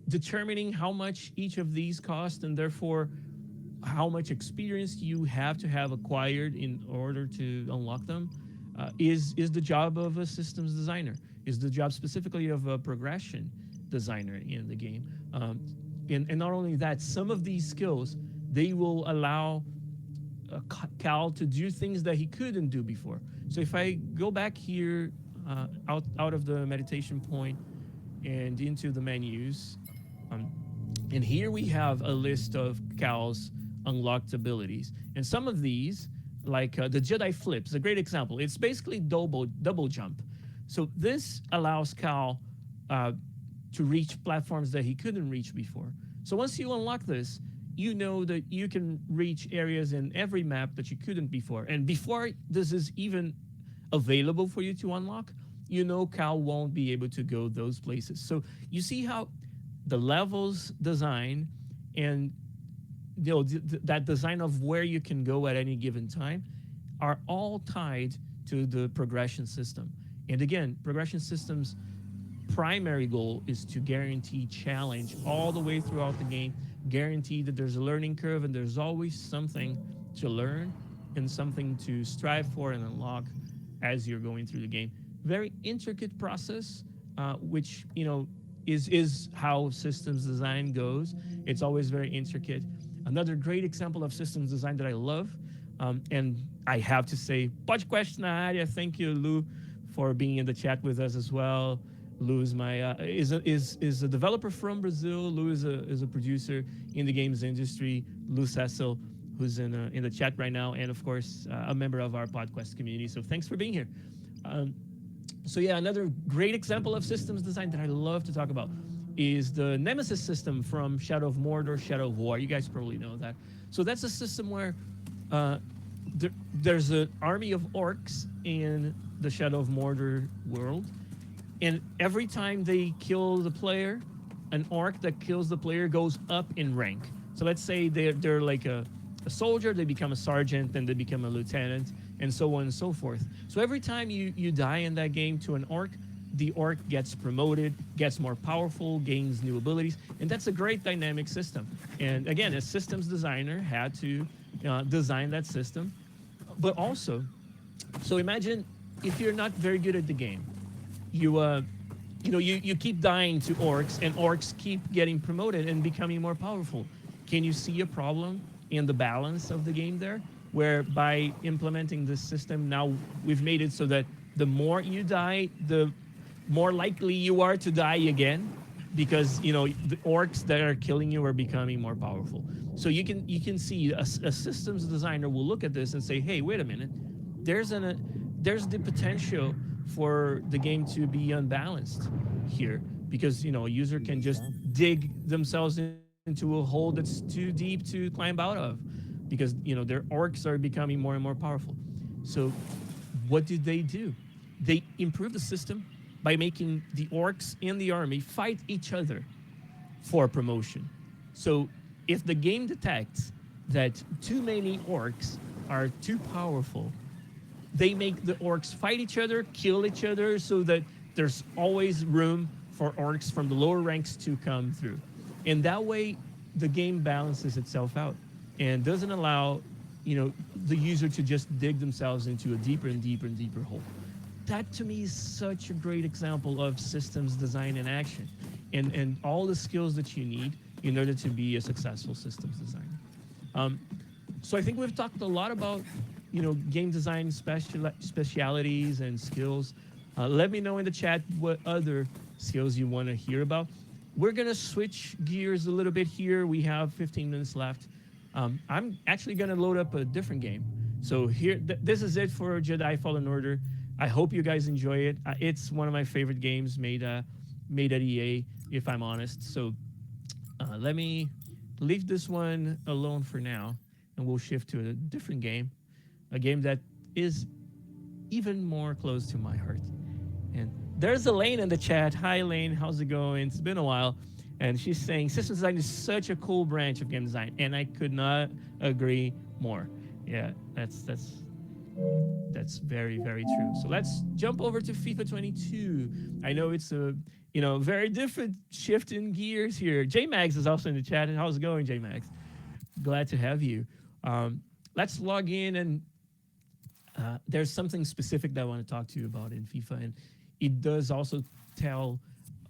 Speaker 1: determining how much each of these cost, and therefore how much experience you have to have acquired in order to unlock them, is the job of a systems designer, is the job specifically of a progression designer in the game. And not only that, some of these skills, they will allow Cal to do things that he couldn't do before. So if I go back here out of the meditation point and into the menus, and here we have a list of Cal's unlocked abilities. And some of these, like the Jedi Flip, is a great example. It's basically double jump. So this allows Cal to reach platforms that he couldn't reach before. So once you unlock this, you know that you can reach areas in every map that you couldn't before. And before this is even available for you to unlock, you know Cal won't be able to go those places. So you see how the levels design and that design of where you can go at any given time are all tied to the progression system. And again, progression systems' primary goal is to guarantee challenge all the way throughout the game, guarantee that there's a learning curve and there's always something to learn and something to strive for and unlock as you're going through the game. Very intricate process, which is how systems design goes. It's always very intricate. Another great example of systems design that I love, and I have to say, pode question na área. Thank you, Lou, for being in the chat with us as well. Lou is is a developer from Brazil. Lou is a producer in the games industry. Lou Cecil, who's in the chat right now, and of course a member of our podcast community. So thanks for being here. So yeah, another great example of systems design that I love to talk about is the Nemesis system from Shadow of Mordor, Shadow of War. You guys probably know that. So that's a system where there's an army of orcs in the Shadow of Mordor world, and every time they kill the player, an orc that kills the player goes up in rank. So let's say they're like a soldier, they become a sergeant, then they become a lieutenant, and so on and so forth. So every time you die in that game to an orc, the orc gets promoted, gets more powerful, gains new abilities, and that's a great dynamic system. And again, a systems designer had to design that system. But also, so imagine if you're not very good at the game, you keep dying to orcs, and orcs keep getting promoted and becoming more powerful. Can you see a problem in the balance of the game there? Where by implementing this system, now we've made it so that the more you die, the more likely you are to die again, because the orcs that are killing you are becoming more powerful. So you can see a systems designer will look at this and say, hey, wait a minute, there's the potential for the game to be unbalanced here, because a user can just dig themselves into a hole that's too deep to climb out of, because their orcs are becoming more and more powerful. So what did they do? They improved the system by making the orcs in the army fight each other for promotion. So if the game detects that too many orcs are too powerful, they make the orcs fight each other, kill each other, so that there's always room for orcs from the lower ranks to come through. And that way, the game balances itself out and doesn't allow the user to just dig themselves into a deeper and deeper and deeper hole. That to me is such a great example of systems design in action, and all the skills that you need in order to be a successful systems designer. So I think we've talked a lot about game design specialities and skills. Let me know in the chat what other skills you want to hear about. We're gonna switch gears a little bit here. We have 15 minutes left. I'm actually gonna load up a different game. So here, this is it for Jedi Fallen Order. I hope you guys enjoy it. It's one of my favorite games made at EA, if I'm honest. So let me leave this one alone for now, and we'll shift to a different game, a game that is even more close to my heart. And there's Elaine in the chat. Hi, Elaine. How's it going? It's been a while. And she's saying system design is such a cool branch of game design, and I could not agree more. Yeah, that's very, very true. So let's jump over to FIFA 22. I know it's a very different shift in gears here. J Mags is also in the chat. How's it going, J Mags? Glad to have you. Let's log in, and there's something specific that I want to talk to you about in FIFA, and it does also tell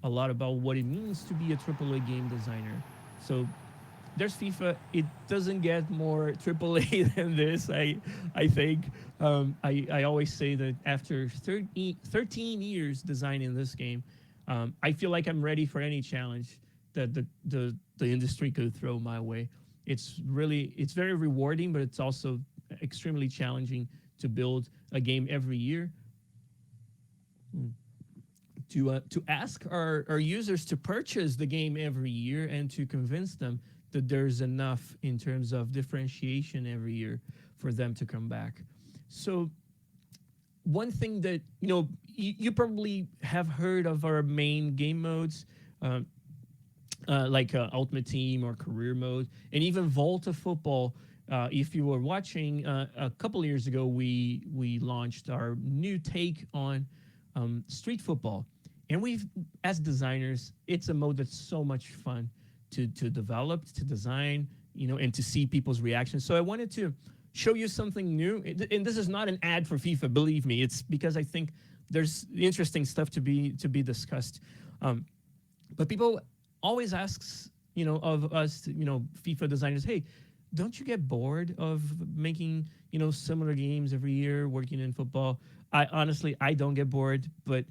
Speaker 1: a lot about what it means to be a AAA game designer. So there's FIFA. It doesn't get more AAA than this, I think. I always say that after 13 years designing this game, I feel like I'm ready for any challenge that the industry could throw my way. It's very rewarding, but it's also extremely challenging to build a game every year. To ask our users to purchase the game every year and to convince them that there's enough in terms of differentiation every year for them to come back. So one thing that, you probably have heard of our main game modes, like Ultimate Team or Career Mode, and even Volta Football. If you were watching, a couple of years ago, we launched our new take on Street Football. And as designers, it's a mode that's so much fun to develop, to design, and to see people's reactions. So I wanted to show you something new. And this is not an ad for FIFA, believe me. It's because I think there's interesting stuff to be discussed. But people always asks, of us, FIFA designers, hey, don't you get bored of making, similar games every year, working in football? Honestly, I don't get bored, but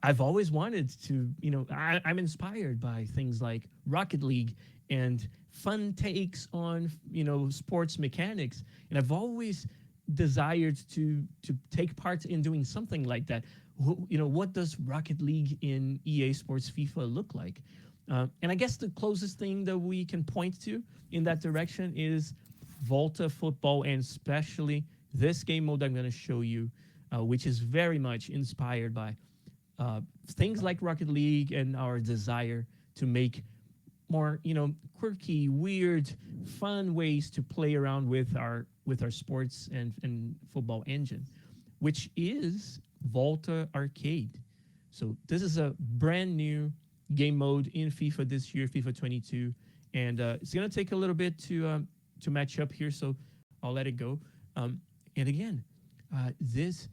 Speaker 1: I've always wanted to, I'm inspired by things like Rocket League and fun takes on, sports mechanics. And I've always desired to take part in doing something like that. What does Rocket League in EA Sports FIFA look like? And I guess the closest thing that we can point to in that direction is Volta Football, and especially this game mode I'm going to show you, which is very much inspired by things like Rocket League and our desire to make more, quirky, weird, fun ways to play around with our sports and football engine, which is Volta Arcade. So this is a brand new game mode in FIFA this year, FIFA 22, and it's gonna take a little bit to match up here. So I'll let it go. And again, this.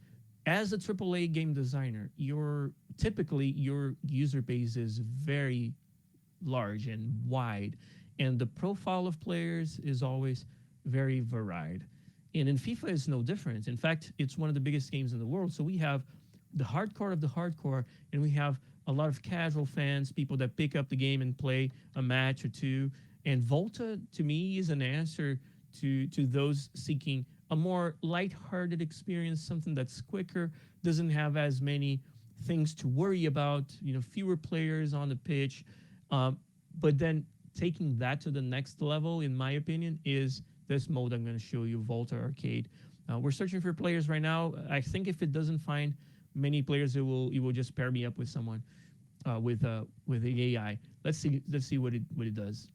Speaker 1: As a AAA game designer, typically your user base is very large and wide, and the profile of players is always very varied. And in FIFA, it's no different. In fact, it's one of the biggest games in the world. So we have the hardcore of the hardcore, and we have a lot of casual fans, people that pick up the game and play a match or two. And Volta, to me, is an answer to those seeking a more lighthearted experience, something that's quicker, doesn't have as many things to worry about, fewer players on the pitch. But then taking that to the next level, in my opinion, is this mode I'm going to show you, Volta Arcade. We're searching for players right now. I think if it doesn't find many players, it will just pair me up with someone with the AI. Let's see what it does.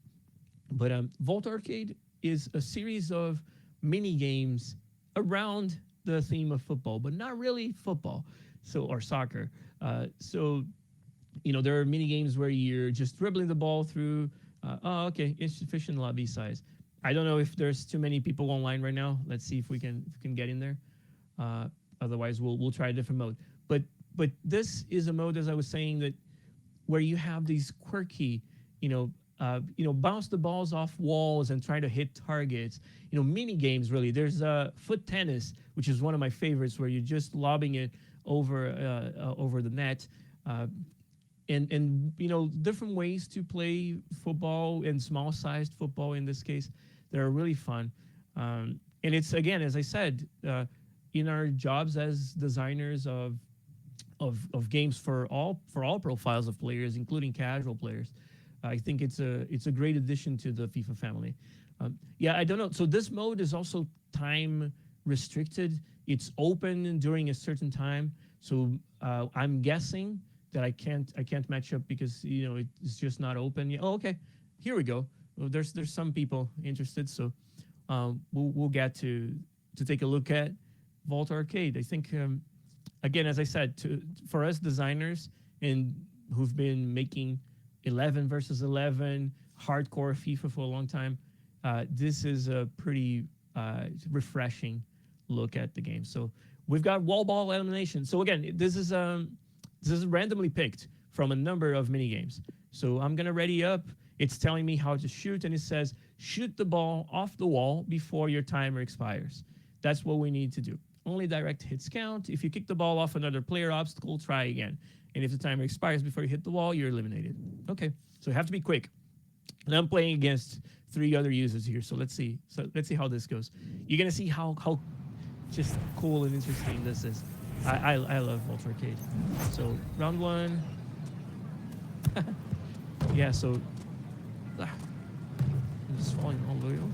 Speaker 1: But Volta Arcade is a series of mini games around the theme of football, but not really football, or soccer. So there are mini games where you're just dribbling the ball through. Okay, insufficient lobby size. I don't know if there's too many people online right now. Let's see if we can get in there. Otherwise, we'll try a different mode. But this is a mode, as I was saying, that where you have these quirky, bounce the balls off walls and try to hit targets. Mini games, really. There's foot tennis, which is one of my favorites, where you're just lobbing it over the net. And different ways to play football, and small-sized football in this case, that are really fun. And it's, again, as I said, in our jobs as designers of games for all profiles of players, including casual players, I think it's a great addition to the FIFA family. I don't know. So this mode is also time restricted. It's open during a certain time. So I'm guessing that I can't match up because it's just not open yet. Oh, okay, here we go. Well, there's some people interested, so we'll get to take a look at Vault Arcade. I think again, as I said, for us designers and who've been making 11 versus 11 hardcore FIFA for a long time, this is a pretty refreshing look at the game. So we've got wall ball elimination. So again, this is randomly picked from a number of mini games. So I'm gonna ready up. It's telling me how to shoot, and it says shoot the ball off the wall before your timer expires. That's what we need to do. Only direct hits count. If you kick the ball off another player obstacle, try again. And if the timer expires before you hit the wall, you're eliminated. Okay, so you have to be quick. And I'm playing against 3 other users here, so let's see. So let's see how this goes. You're gonna see how just cool and interesting this is. I love Vault Arcade. So round 1. Yeah, so I'm just falling all the way over.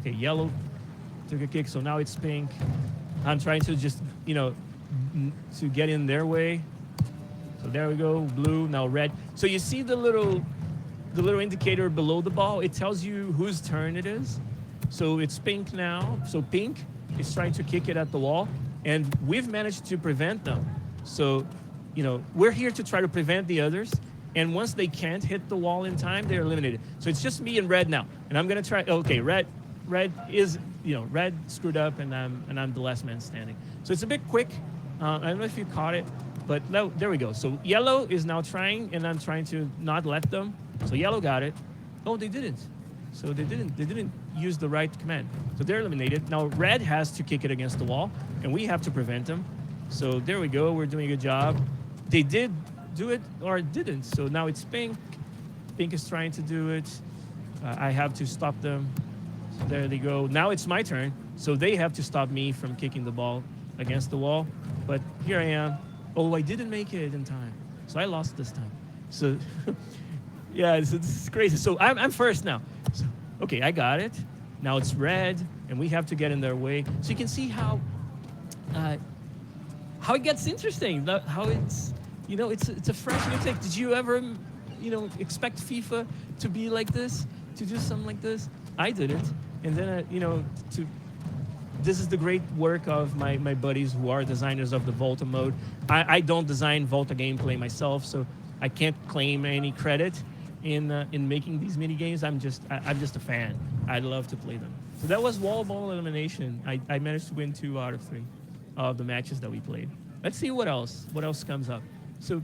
Speaker 1: Okay, yellow took a kick, so now it's pink. I'm trying to just, to get in their way. So there we go, blue, now red. So you see the little indicator below the ball, it tells you whose turn it is. So it's pink now. So pink is trying to kick it at the wall, and we've managed to prevent them. So, we're here to try to prevent the others, and once they can't hit the wall in time, they're eliminated. So it's just me and red now, and I'm gonna try. Okay, red is, red screwed up, and I'm the last man standing. So it's a bit quick. I don't know if you caught it, but no, there we go. So yellow is now trying, and I'm trying to not let them. So yellow got it. Oh, they didn't. So they didn't use the right command. So they're eliminated. Now red has to kick it against the wall, and we have to prevent them. So there we go. We're doing a good job. They did do it or didn't. So now it's pink. Pink is trying to do it. I have to stop them. So there they go. Now it's my turn. So they have to stop me from kicking the ball against the wall. But here I am. Oh, I didn't make it in time. So I lost this time. So yeah, so this is crazy. So I'm first now. So, okay, I got it. Now it's red, and we have to get in their way. So you can see how it gets interesting. How it's, it's a fresh new take. Did you ever, expect FIFA to be like this, to do something like this? I didn't. And then, this is the great work of my buddies who are designers of the Volta mode. I don't design Volta gameplay myself, so I can't claim any credit in making these mini games. I'm just a fan. I love to play them. So that was wall ball elimination. I managed to win 2 out of 3 of the matches that we played. Let's see what else comes up. So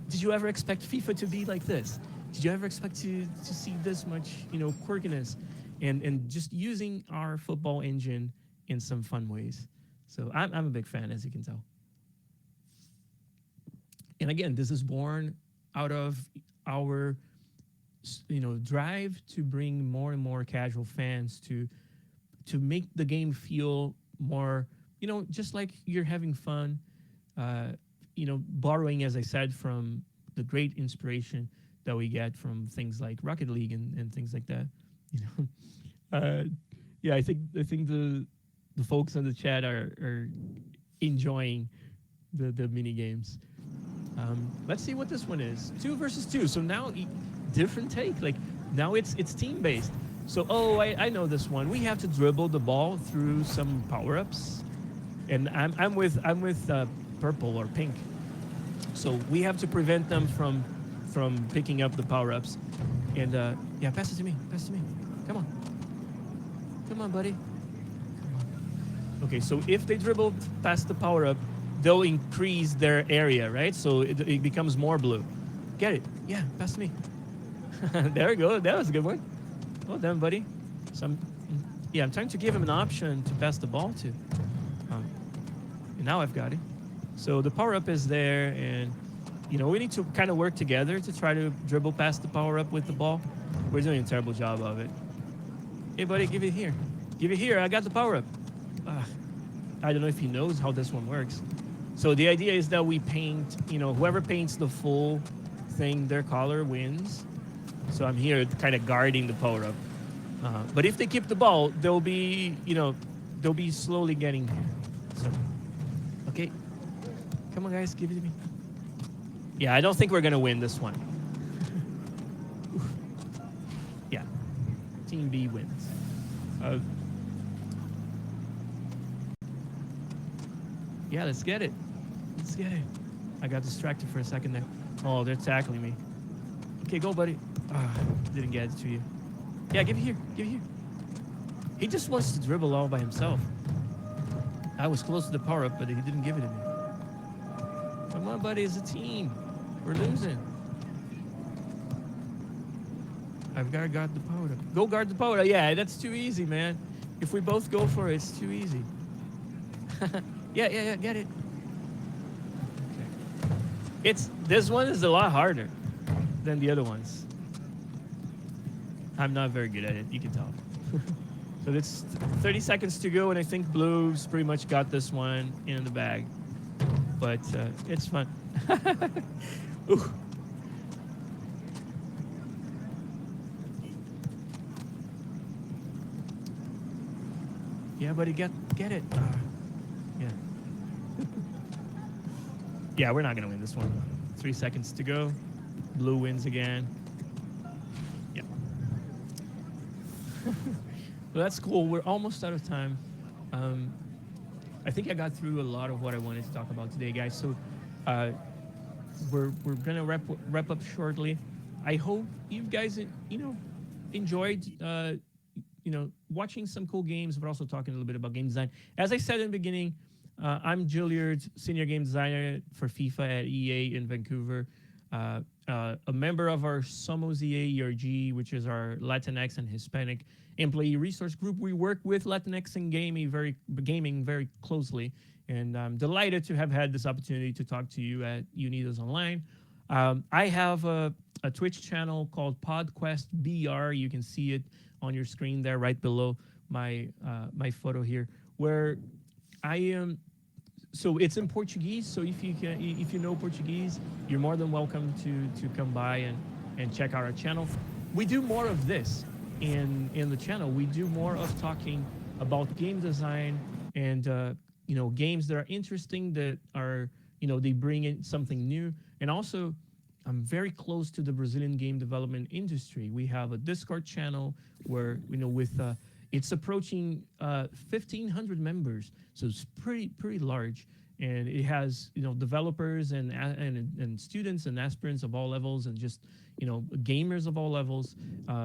Speaker 1: did you ever expect FIFA to be like this? Did you ever expect to see this much, quirkiness and just using our football engine in some fun ways? So I'm a big fan, as you can tell. And again, this is born out of our drive to bring more and more casual fans to make the game feel more, just like you're having fun, borrowing, as I said, from the great inspiration that we get from things like Rocket League and things like that. Yeah, I think the folks in the chat are enjoying the mini games. Let's see what this one is. 2 versus 2. So now different take. Like now it's team based. So I know this one. We have to dribble the ball through some power ups, and I'm with purple or pink. So we have to prevent them from picking up the power ups. And yeah, pass it to me. Pass it to me. Come on, buddy. Come on. Okay, so if they dribble past the power up, they'll increase their area, right? So it becomes more blue. Get it? Yeah, pass to me. There we go. That was a good one. Well done, buddy. So I'm trying to give him an option to pass the ball to. And now I've got it. So the power up is there, and we need to kind of work together to try to dribble past the power up with the ball. We're doing a terrible job of it. Hey, buddy, give it here. Give it here. I got the power up. I don't know if he knows how this one works. So the idea is that we paint, whoever paints the full thing, their color wins. So I'm here kind of guarding the power up. But if they keep the ball, they'll be slowly getting there. So, okay. Come on, guys, give it to me. Yeah, I don't think we're gonna win this one. Yeah, Team B wins. Yeah, let's get it. Let's get it. I got distracted for a second there. Oh, they're tackling me. Okay, go, buddy. Didn't get it to you. Yeah, give it here. Give it here. He just wants to dribble all by himself. I was close to the power up, but he didn't give it to me. Come on, buddy. It's a team. We're losing. I've got to guard the power up. Go guard the power up. Yeah, that's too easy, man. If we both go for it, it's too easy. Yeah, get it. Okay. This one is a lot harder than the other ones. I'm not very good at it, you can tell. So it's 30 seconds to go, and I think Blues pretty much got this one in the bag. But it's fun. Ooh. Yeah, buddy, get it. Yeah. Yeah, we're not gonna win this one. 3 seconds to go. Blue wins again. Yeah. Well, that's cool. We're almost out of time. I think I got through a lot of what I wanted to talk about today, guys. So we're gonna wrap up shortly. I hope you guys enjoyed watching some cool games, but also talking a little bit about game design. As I said in the beginning, I'm Gilliard, senior game designer for FIFA at EA in Vancouver. A member of our Somos EA ERG, which is our Latinx and Hispanic employee resource group. We work with Latinx and gaming very closely, and I'm delighted to have had this opportunity to talk to you at Unidos Online. I have a Twitch channel called PodQuest BR. You can see it on your screen there, right below my photo here, where I am. So it's in Portuguese. So if you know Portuguese, you're more than welcome to come by and check out our channel. We do more of this in the channel. We do more of talking about game design and games that are interesting, that are they bring in something new. And also, I'm very close to the Brazilian game development industry. We have a Discord channel where it's approaching 1,500 members, so it's pretty large, and it has developers and students and aspirants of all levels, and just gamers of all levels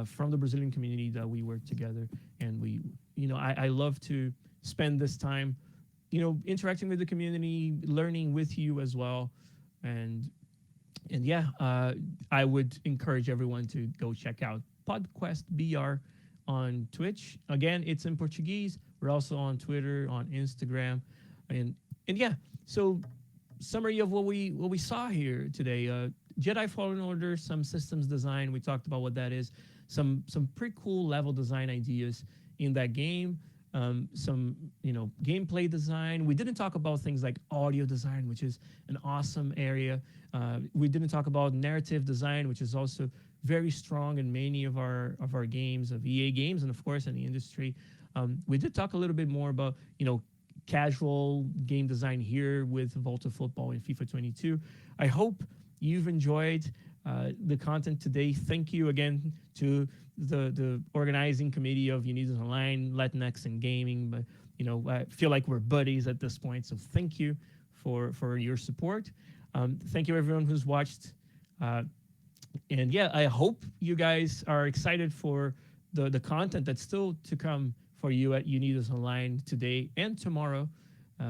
Speaker 1: from the Brazilian community that we work together. And I love to spend this time interacting with the community, learning with you as well, and yeah, I would encourage everyone to go check out PodQuest BR on Twitch. Again, it's in Portuguese. We're also on Twitter, on Instagram, and yeah. So, summary of what we saw here today: Jedi Fallen Order, some systems design. We talked about what that is. Some pretty cool level design ideas in that game. Some gameplay design. We didn't talk about things like audio design, which is an awesome area. We didn't talk about narrative design, which is also very strong in many of our games, of EA games, and of course in the industry. We did talk a little bit more about casual game design here with Volta Football in FIFA 22. I hope you've enjoyed the content today. Thank you again to the organizing committee of Unidos Online, Latinx and Gaming. But I feel like we're buddies at this point, so thank you for your support. Thank you everyone who's watched. And yeah, I hope you guys are excited for the content that's still to come for you at Unidos Online today and tomorrow.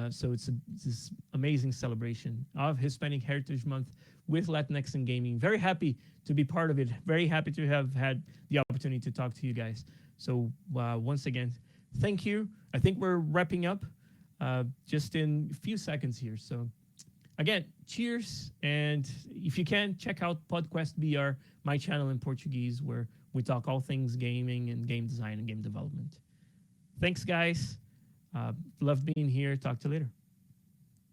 Speaker 1: So it's this amazing celebration of Hispanic Heritage Month with Latinx and Gaming. Very happy to be part of it. Very happy to have had the opportunity to talk to you guys. So once again, thank you. I think we're wrapping up just in a few seconds here. So again, cheers. And if you can, check out PodQuest BR, my channel in Portuguese, where we talk all things gaming and game design and game development. Thanks, guys. Love being here. Talk to you later.